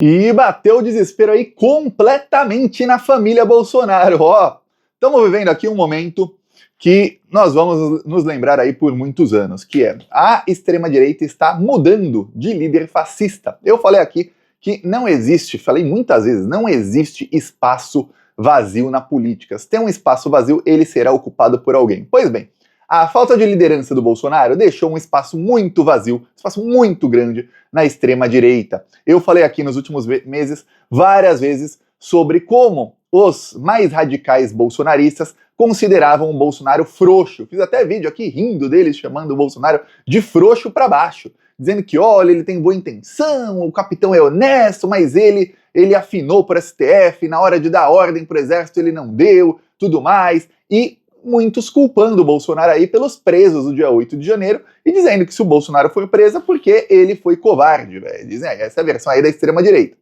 E bateu o desespero aí completamente na família Bolsonaro. Ó, estamos vivendo aqui um momento que nós vamos nos lembrar aí por muitos anos, que é a extrema-direita está mudando de líder fascista. Eu falei aqui que não existe, falei muitas vezes, não existe espaço vazio na política. Se tem um espaço vazio, ele será ocupado por alguém. Pois bem, a falta de liderança do Bolsonaro deixou um espaço muito vazio, um espaço muito grande na extrema-direita. Eu falei aqui nos últimos meses, várias vezes, sobre como os mais radicais bolsonaristas consideravam o Bolsonaro frouxo. Fiz até vídeo aqui rindo deles, chamando o Bolsonaro de frouxo para baixo, dizendo que, olha, ele tem boa intenção, o capitão é honesto, mas ele afinou para o STF, na hora de dar ordem para o exército ele não deu, tudo mais, e muitos culpando o Bolsonaro aí pelos presos do dia 8 de janeiro e dizendo que se o Bolsonaro foi preso é porque ele foi covarde, velho. Dizem, essa é a versão aí da extrema-direita.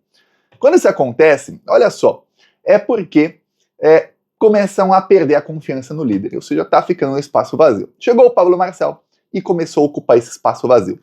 Quando isso acontece, olha só, é porque começam a perder a confiança no líder, ou seja, tá ficando um espaço vazio. Chegou o Pablo Marçal e começou a ocupar esse espaço vazio.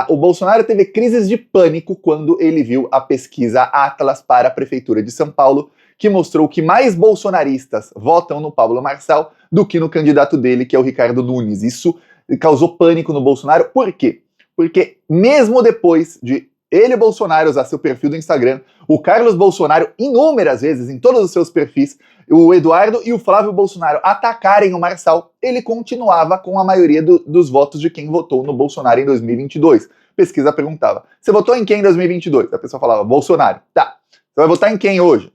O Bolsonaro teve crises de pânico quando ele viu a pesquisa Atlas para a Prefeitura de São Paulo, que mostrou que mais bolsonaristas votam no Pablo Marçal do que no candidato dele, que é o Ricardo Nunes. Isso causou pânico no Bolsonaro. Por quê? Porque mesmo depois de ele, Bolsonaro, usar seu perfil do Instagram, o Carlos Bolsonaro, inúmeras vezes, em todos os seus perfis, o Eduardo e o Flávio Bolsonaro atacarem o Marçal, ele continuava com a maioria dos votos de quem votou no Bolsonaro em 2022. Pesquisa perguntava, você votou em quem em 2022? A pessoa falava, Bolsonaro. Tá, você vai votar em quem hoje?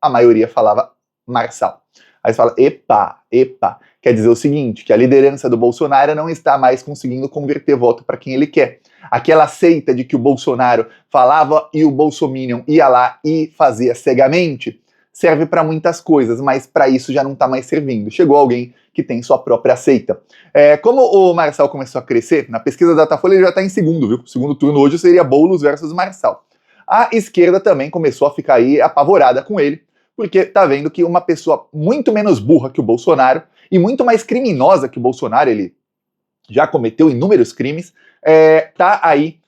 A maioria falava Marçal. Aí você fala, epa, quer dizer o seguinte, que a liderança do Bolsonaro não está mais conseguindo converter voto para quem ele quer. Aquela seita de que o Bolsonaro falava e o Bolsominion ia lá e fazia cegamente, serve para muitas coisas, mas para isso já não está mais servindo. Chegou alguém que tem sua própria seita. Como o Marçal começou a crescer, na pesquisa da Datafolha ele já está em segundo, viu? O segundo turno hoje seria Boulos versus Marçal. A esquerda também começou a ficar aí apavorada com ele, porque tá vendo que uma pessoa muito menos burra que o Bolsonaro e muito mais criminosa que o Bolsonaro, ele já cometeu inúmeros crimes, tá aí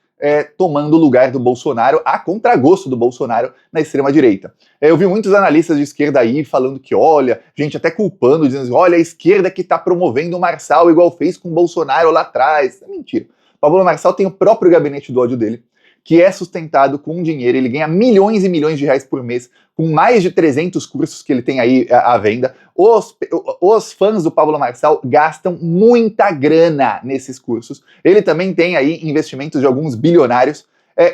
tomando o lugar do Bolsonaro, a contragosto do Bolsonaro na extrema-direita. Eu vi muitos analistas de esquerda aí falando que, olha, gente até culpando, dizendo, olha, a esquerda que tá promovendo o Marçal igual fez com o Bolsonaro lá atrás. É mentira. Pablo Marçal tem o próprio gabinete do ódio dele, que é sustentado com dinheiro, ele ganha milhões e milhões de reais por mês, com mais de 300 cursos que ele tem aí à venda. Os fãs do Pablo Marçal gastam muita grana nesses cursos. Ele também tem aí investimentos de alguns bilionários,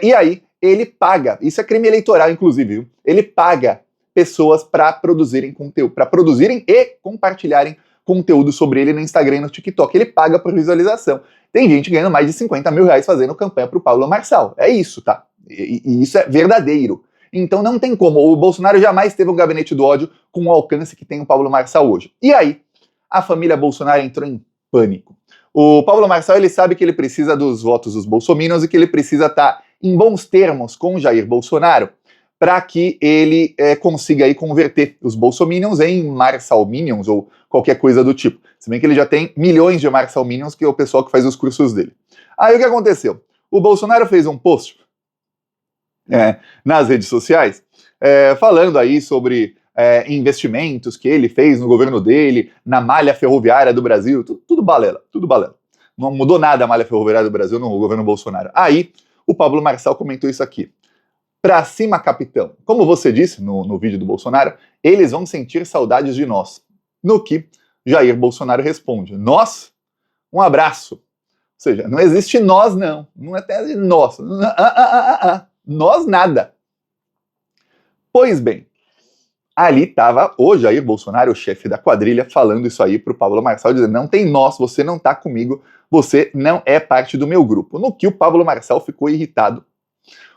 e aí ele paga, isso é crime eleitoral inclusive, viu? Ele paga pessoas para produzirem conteúdo, para produzirem e compartilharem conteúdo sobre ele no Instagram e no TikTok. Ele paga por visualização. Tem gente ganhando mais de 50 mil reais fazendo campanha pro Pablo Marçal. É isso, tá? E isso é verdadeiro. Então não tem como. O Bolsonaro jamais teve um gabinete do ódio com o alcance que tem o Pablo Marçal hoje. E aí, a família Bolsonaro entrou em pânico. O Pablo Marçal, ele sabe que ele precisa dos votos dos bolsominions e que ele precisa estar em bons termos com o Jair Bolsonaro para que ele consiga aí converter os bolsominions em marçalminions ou qualquer coisa do tipo. Se bem que ele já tem milhões de marçalminions, que é o pessoal que faz os cursos dele. Aí o que aconteceu? O Bolsonaro fez um post nas redes sociais falando aí sobre investimentos que ele fez no governo dele, na malha ferroviária do Brasil, tudo balela, tudo balela. Não mudou nada a malha ferroviária do Brasil no governo Bolsonaro. Aí o Pablo Marçal comentou isso aqui. Pra cima, capitão. Como você disse no vídeo do Bolsonaro, eles vão sentir saudades de nós. No que Jair Bolsonaro responde, nós? Um abraço. Ou seja, não existe nós, não. Não é até de nós. Nós nada. Pois bem, ali estava o Jair Bolsonaro, o chefe da quadrilha, falando isso aí pro Pablo Marçal, dizendo, não tem nós, você não tá comigo, você não é parte do meu grupo. No que o Pablo Marçal ficou irritado.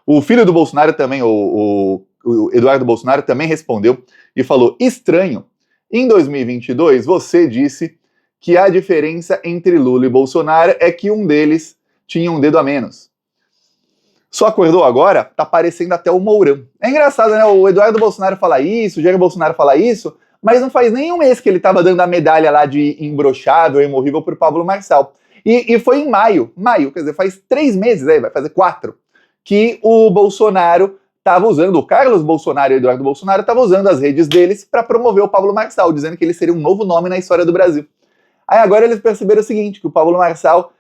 O filho do Bolsonaro também, o Eduardo Bolsonaro, também respondeu e falou, estranho, em 2022 você disse que a diferença entre Lula e Bolsonaro é que um deles tinha um dedo a menos. Só acordou agora? Tá parecendo até o Mourão. É engraçado, né? O Eduardo Bolsonaro fala isso, o Jair Bolsonaro fala isso, mas não faz nem um mês que ele tava dando a medalha lá de imbrochável, imorrível pro Pablo Marçal. E foi em maio, quer dizer, faz 3 meses aí, vai fazer 4, que o Bolsonaro estava usando, o Carlos Bolsonaro e o Eduardo Bolsonaro estavam usando as redes deles para promover o Pablo Marçal, dizendo que ele seria um novo nome na história do Brasil. Aí agora eles perceberam o seguinte, que o Pablo Marçal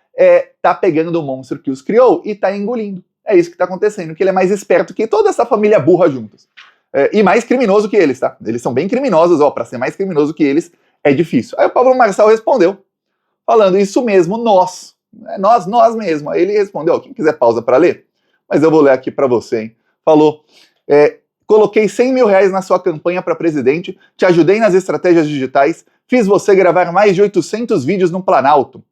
tá pegando o monstro que os criou e tá engolindo. É isso que tá acontecendo, que ele é mais esperto que toda essa família burra juntas. E mais criminoso que eles, tá? Eles são bem criminosos, ó, pra ser mais criminoso que eles é difícil. Aí o Pablo Marçal respondeu, falando, isso mesmo, nós mesmo. Aí ele respondeu, quem quiser pausa para ler, mas eu vou ler aqui para você, hein? Falou, coloquei 100 mil reais na sua campanha para presidente, te ajudei nas estratégias digitais, fiz você gravar mais de 800 vídeos no Planalto,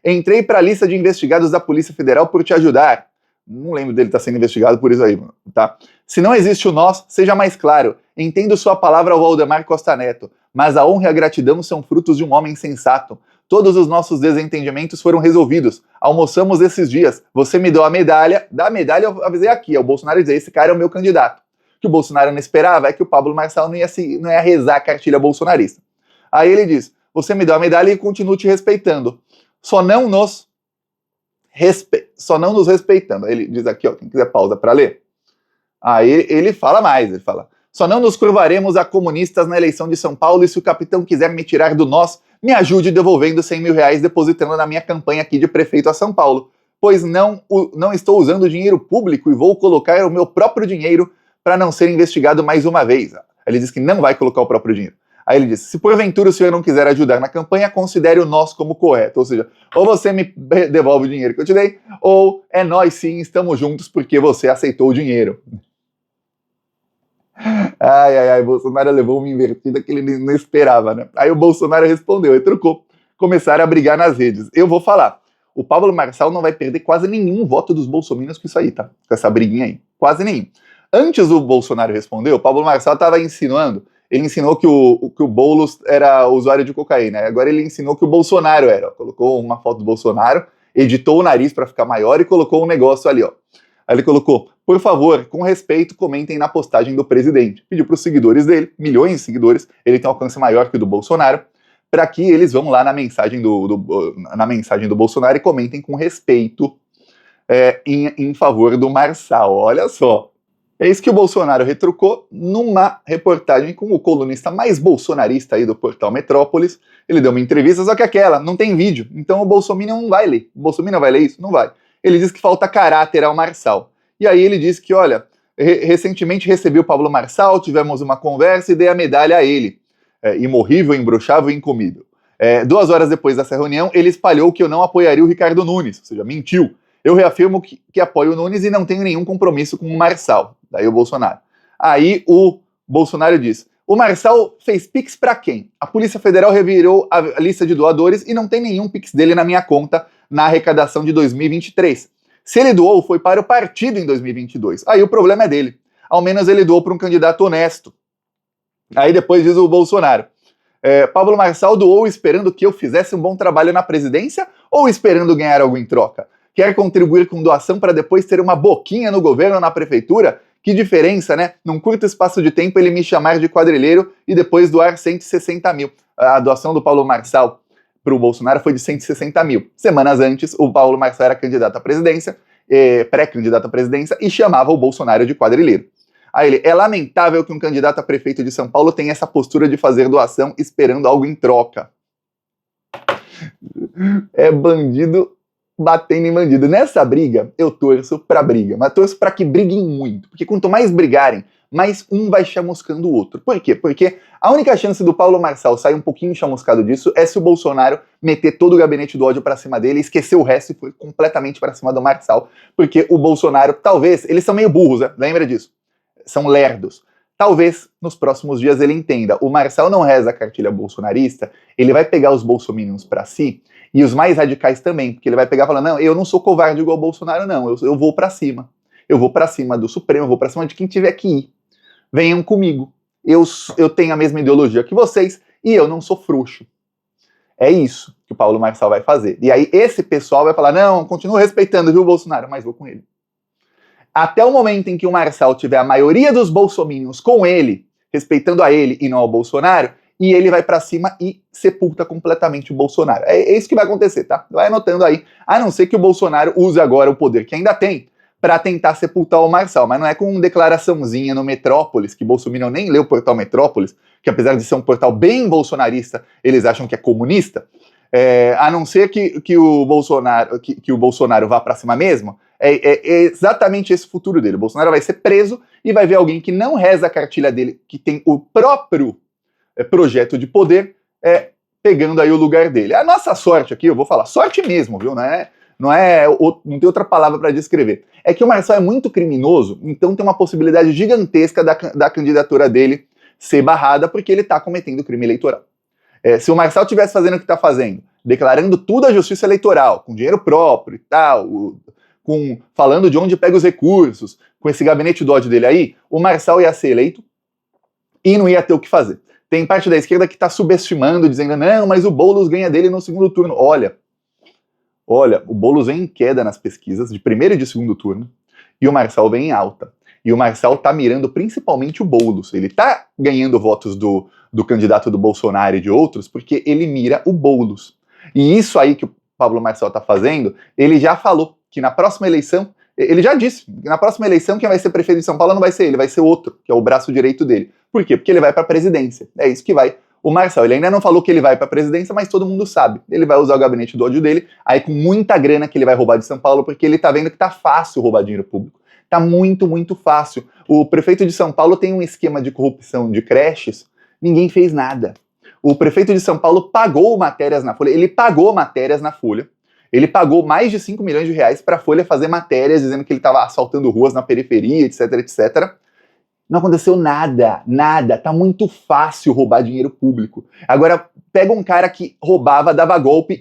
entrei para a lista de investigados da Polícia Federal por te ajudar. Não lembro dele estar sendo investigado por isso aí, tá? Se não existe o nós, seja mais claro. Entendo sua palavra ao Valdemar Costa Neto, mas a honra e a gratidão são frutos de um homem sensato. Todos os nossos desentendimentos foram resolvidos. Almoçamos esses dias. Você me deu a medalha. Da medalha eu avisei aqui. É o Bolsonaro dizer, esse cara é o meu candidato. O que o Bolsonaro não esperava é que o Pablo Marçal não ia rezar a cartilha bolsonarista. Aí ele diz, você me deu a medalha e continuo te respeitando. Só não nos respeitando. Aí ele diz aqui, ó, quem quiser pausa para ler. Aí ele fala mais, ele fala, só não nos curvaremos a comunistas na eleição de São Paulo e se o capitão quiser me tirar do nós, me ajude devolvendo 100 mil reais depositando na minha campanha aqui de prefeito a São Paulo, pois não estou usando dinheiro público e vou colocar o meu próprio dinheiro para não ser investigado mais uma vez. Ele diz que não vai colocar o próprio dinheiro. Aí ele diz, se porventura o senhor não quiser ajudar na campanha, considere o nós como correto. Ou seja, ou você me devolve o dinheiro que eu te dei, ou é nós sim, estamos juntos porque você aceitou o dinheiro. Ai, Bolsonaro levou uma invertida que ele não esperava, né? Aí o Bolsonaro respondeu e trocou. Começaram a brigar nas redes. Eu vou falar, o Pablo Marçal não vai perder quase nenhum voto dos bolsominions com isso aí, tá? Com essa briguinha aí. Quase nenhum. Antes do Bolsonaro responder, o Pablo Marçal estava insinuando, ele ensinou que o Boulos era usuário de cocaína, agora ele ensinou que o Bolsonaro era. Colocou uma foto do Bolsonaro, editou o nariz para ficar maior e colocou um negócio ali, ó. Aí ele colocou, por favor, com respeito, comentem na postagem do presidente. Pediu para os seguidores dele, milhões de seguidores, ele tem um alcance maior que o do Bolsonaro, para que eles vão lá na mensagem do Bolsonaro e comentem com respeito em favor do Marçal. Olha só. É isso que o Bolsonaro retrucou numa reportagem com o colunista mais bolsonarista aí do portal Metrópolis. Ele deu uma entrevista, só que aquela, não tem vídeo, então o Bolsonaro não vai ler. O Bolsonaro vai ler isso? Não vai. Ele diz que falta caráter ao Marçal. E aí ele diz que, olha, recentemente recebi o Pablo Marçal, tivemos uma conversa e dei a medalha a ele. Imorrível, imbrochável e incomível. 2 horas depois dessa reunião, ele espalhou que eu não apoiaria o Ricardo Nunes, ou seja, mentiu. Eu reafirmo que apoio o Nunes e não tenho nenhum compromisso com o Marçal. Daí o Bolsonaro. Aí o Bolsonaro diz, o Marçal fez pix para quem? A Polícia Federal revirou a lista de doadores e não tem nenhum pix dele na minha conta na arrecadação de 2023. Se ele doou, foi para o partido em 2022. Aí o problema é dele. Ao menos ele doou para um candidato honesto. Aí depois diz o Bolsonaro, Pablo Marçal doou esperando que eu fizesse um bom trabalho na presidência ou esperando ganhar algo em troca? Quer contribuir com doação para depois ter uma boquinha no governo ou na prefeitura? Que diferença, né? Num curto espaço de tempo ele me chamar de quadrilheiro e depois doar 160 mil. A doação do Pablo Marçal para o Bolsonaro foi de 160 mil. Semanas antes, o Pablo Marçal era candidato à presidência, pré-candidato à presidência, e chamava o Bolsonaro de quadrilheiro. Aí ele, é lamentável que um candidato a prefeito de São Paulo tenha essa postura de fazer doação esperando algo em troca. É bandido batendo em bandido. Nessa briga, eu torço pra briga, mas torço pra que briguem muito, porque quanto mais brigarem, mais um vai chamuscando o outro. Por quê? Porque a única chance do Pablo Marçal sair um pouquinho chamuscado disso é se o Bolsonaro meter todo o gabinete do ódio pra cima dele, esquecer o resto e for completamente pra cima do Marçal, porque o Bolsonaro, talvez, eles são meio burros, né? Lembra disso? São lerdos. Talvez, nos próximos dias, ele entenda, o Marçal não reza a cartilha bolsonarista, ele vai pegar os bolsominions pra si, e os mais radicais também, porque ele vai pegar e falar, não, eu não sou covarde igual o Bolsonaro, não, eu vou pra cima. Eu vou pra cima do Supremo, eu vou pra cima de quem tiver que ir. Venham comigo. Eu tenho a mesma ideologia que vocês e eu não sou frouxo. É isso que o Pablo Marçal vai fazer. E aí esse pessoal vai falar, não, continuo respeitando, viu, Bolsonaro, mas vou com ele. Até o momento em que o Marçal tiver a maioria dos bolsominions com ele, respeitando a ele e não ao Bolsonaro, e ele vai pra cima e sepulta completamente o Bolsonaro. É isso que vai acontecer, tá? Vai anotando aí. A não ser que o Bolsonaro use agora o poder que ainda tem para tentar sepultar o Marçal, mas não é com declaraçãozinha no Metrópolis, que Bolsonaro nem leu o portal Metrópolis, que apesar de ser um portal bem bolsonarista, eles acham que é comunista, a não ser que o Bolsonaro vá para cima mesmo, é exatamente esse o futuro dele. O Bolsonaro vai ser preso e vai ver alguém que não reza a cartilha dele, que tem o próprio projeto de poder, pegando aí o lugar dele. A nossa sorte aqui, eu vou falar, sorte mesmo, viu? Não tem outra palavra para descrever. É que o Marçal é muito criminoso, então tem uma possibilidade gigantesca da candidatura dele ser barrada, porque ele está cometendo crime eleitoral. Se o Marçal estivesse fazendo o que está fazendo, declarando tudo à justiça eleitoral, com dinheiro próprio e tal, falando de onde pega os recursos, com esse gabinete do ódio dele aí, o Marçal ia ser eleito e não ia ter o que fazer. Tem parte da esquerda que está subestimando, dizendo, não, mas o Boulos ganha dele no segundo turno. Olha, o Boulos vem em queda nas pesquisas, de primeiro e de segundo turno, e o Marçal vem em alta. E o Marçal tá mirando principalmente o Boulos. Ele tá ganhando votos do candidato do Bolsonaro e de outros, porque ele mira o Boulos. E isso aí que o Pablo Marçal tá fazendo, ele já falou que na próxima eleição, ele já disse, que na próxima eleição quem vai ser prefeito de São Paulo não vai ser ele, vai ser outro, que é o braço direito dele. Por quê? Porque ele vai pra presidência. É isso que vai o Marçal. Ele ainda não falou que ele vai pra presidência, mas todo mundo sabe. Ele vai usar o gabinete do ódio dele, aí com muita grana que ele vai roubar de São Paulo, porque ele tá vendo que tá fácil roubar dinheiro público. Tá muito, muito fácil. O prefeito de São Paulo tem um esquema de corrupção de creches, ninguém fez nada. O prefeito de São Paulo pagou matérias na Folha, ele pagou matérias na Folha, ele pagou mais de 5 milhões de reais para a Folha fazer matérias dizendo que ele estava assaltando ruas na periferia, etc, etc. Não aconteceu nada, tá muito fácil roubar dinheiro público. Agora, pega um cara que roubava, dava golpe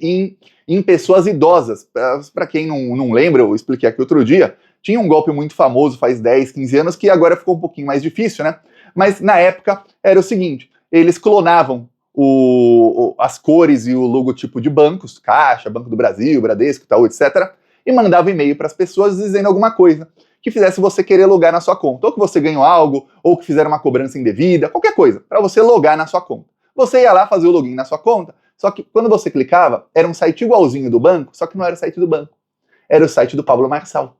em pessoas idosas. Para quem não lembra, eu expliquei aqui outro dia, tinha um golpe muito famoso faz 10, 15 anos, que agora ficou um pouquinho mais difícil, né? Mas na época era o seguinte, eles clonavam as cores e o logotipo de bancos, Caixa, Banco do Brasil, Bradesco, Itaú, etc., e mandavam e-mail para as pessoas dizendo alguma coisa que fizesse você querer logar na sua conta, ou que você ganhou algo, ou que fizeram uma cobrança indevida, qualquer coisa, para você logar na sua conta. Você ia lá fazer o login na sua conta, só que quando você clicava, era um site igualzinho do banco, só que não era o site do banco, era o site do Pablo Marçal.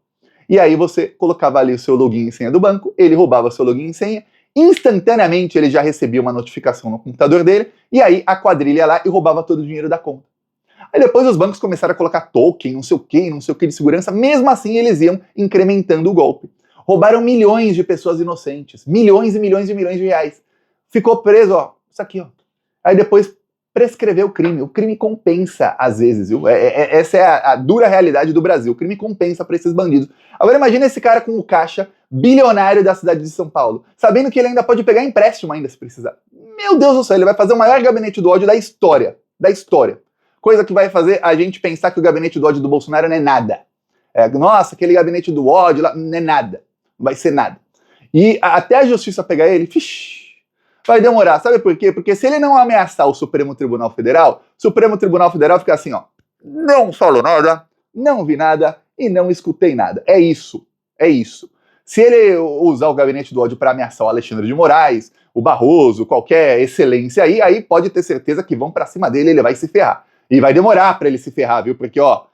E aí você colocava ali o seu login e senha do banco, ele roubava seu login e senha, instantaneamente ele já recebia uma notificação no computador dele, e aí a quadrilha ia lá e roubava todo o dinheiro da conta. Aí depois os bancos começaram a colocar token, não sei o que de segurança, mesmo assim eles iam incrementando o golpe. Roubaram milhões de pessoas inocentes, milhões e milhões e milhões de reais. Ficou preso, ó, isso aqui, ó. Aí depois prescreveu o crime compensa às vezes, viu? Essa é a dura realidade do Brasil, o crime compensa para esses bandidos. Agora imagina esse cara com o caixa bilionário da cidade de São Paulo, sabendo que ele ainda pode pegar empréstimo ainda se precisar. Meu Deus do céu, ele vai fazer o maior gabinete do ódio da história. Coisa que vai fazer a gente pensar que o gabinete do ódio do Bolsonaro não é nada. Nossa, aquele gabinete do ódio lá, não é nada. Não vai ser nada. E até a justiça pegar ele, vai demorar. Sabe por quê? Porque se ele não ameaçar o Supremo Tribunal Federal, o Supremo Tribunal Federal fica assim, ó, não falou nada, não vi nada e não escutei nada. É isso. Se ele usar o gabinete do ódio para ameaçar o Alexandre de Moraes, o Barroso, qualquer excelência aí pode ter certeza que vão para cima dele, ele vai se ferrar. E vai demorar para ele se ferrar, viu? Porque, ó,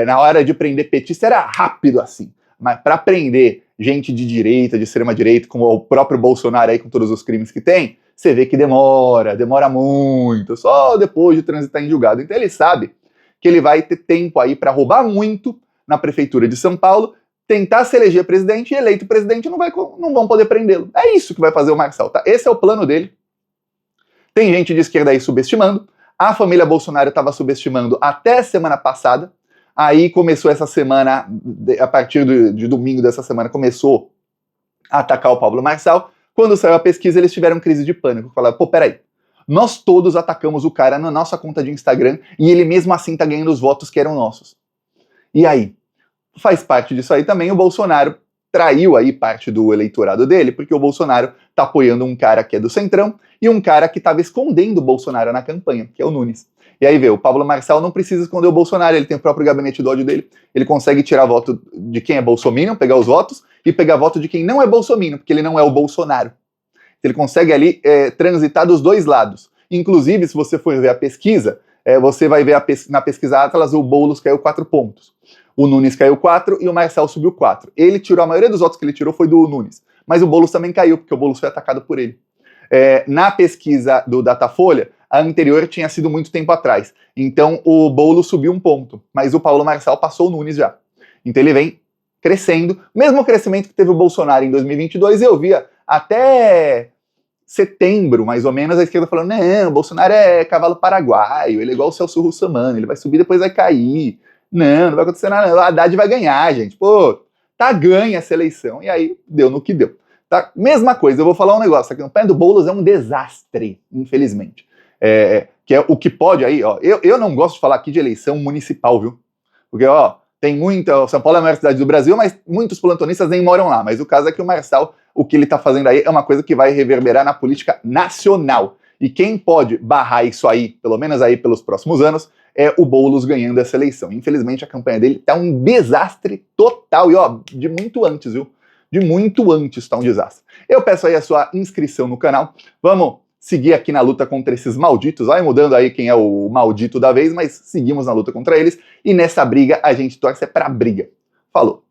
na hora de prender petista era rápido assim. Mas para prender gente de direita, de extrema-direita, como o próprio Bolsonaro aí, com todos os crimes que tem, você vê que demora muito, só depois de transitar em julgado. Então ele sabe que ele vai ter tempo aí para roubar muito na prefeitura de São Paulo, tentar se eleger presidente e eleito presidente não vão poder prendê-lo. É isso que vai fazer o Marçal, tá? Esse é o plano dele. Tem gente de esquerda aí subestimando. A família Bolsonaro estava subestimando até semana passada. Aí começou essa semana, a partir de domingo dessa semana, começou a atacar o Pablo Marçal. Quando saiu a pesquisa, eles tiveram crise de pânico. Falaram, pô, peraí, nós todos atacamos o cara na nossa conta de Instagram e ele mesmo assim tá ganhando os votos que eram nossos. E aí? Faz parte disso aí também o Bolsonaro traiu aí parte do eleitorado dele, porque o Bolsonaro tá apoiando um cara que é do Centrão e um cara que tava escondendo o Bolsonaro na campanha, que é o Nunes. E aí vê, o Pablo Marçal não precisa esconder o Bolsonaro, ele tem o próprio gabinete do ódio dele, ele consegue tirar voto de quem é bolsominion, pegar os votos, e pegar voto de quem não é bolsominion, porque ele não é o Bolsonaro. Ele consegue ali transitar dos dois lados. Inclusive, se você for ver a pesquisa, você vai ver na pesquisa Atlas, o Boulos caiu 4 pontos. O Nunes caiu 4 e o Marçal subiu 4. Ele tirou, a maioria dos votos que ele tirou foi do Nunes. Mas o Boulos também caiu, porque o Boulos foi atacado por ele. Na pesquisa do Datafolha, a anterior tinha sido muito tempo atrás. Então o Boulos subiu 1 ponto, mas o Paulo Marçal passou o Nunes já. Então ele vem crescendo, mesmo crescimento que teve o Bolsonaro em 2022, eu via até setembro, mais ou menos, a esquerda falando, não, o Bolsonaro é cavalo paraguaio, ele é igual o Celso Russomano, ele vai subir depois vai cair. Não vai acontecer nada, o Haddad vai ganhar, gente. Pô, tá ganha essa eleição. E aí, deu no que deu. Tá? Mesma coisa, eu vou falar um negócio aqui, o pé do Boulos é um desastre, infelizmente. Que é o que pode aí, ó, eu não gosto de falar aqui de eleição municipal, viu? Porque, ó, tem muita, São Paulo é a maior cidade do Brasil, mas muitos plantonistas nem moram lá, mas o caso é que o Marçal, o que ele tá fazendo aí é uma coisa que vai reverberar na política nacional. E quem pode barrar isso aí, pelo menos aí pelos próximos anos, é o Boulos ganhando essa eleição. Infelizmente a campanha dele tá um desastre total, e ó, de muito antes, viu? De muito antes tá um desastre. Eu peço aí a sua inscrição no canal, vamos seguir aqui na luta contra esses malditos, vai mudando aí quem é o maldito da vez, mas seguimos na luta contra eles, e nessa briga a gente torce pra briga. Falou!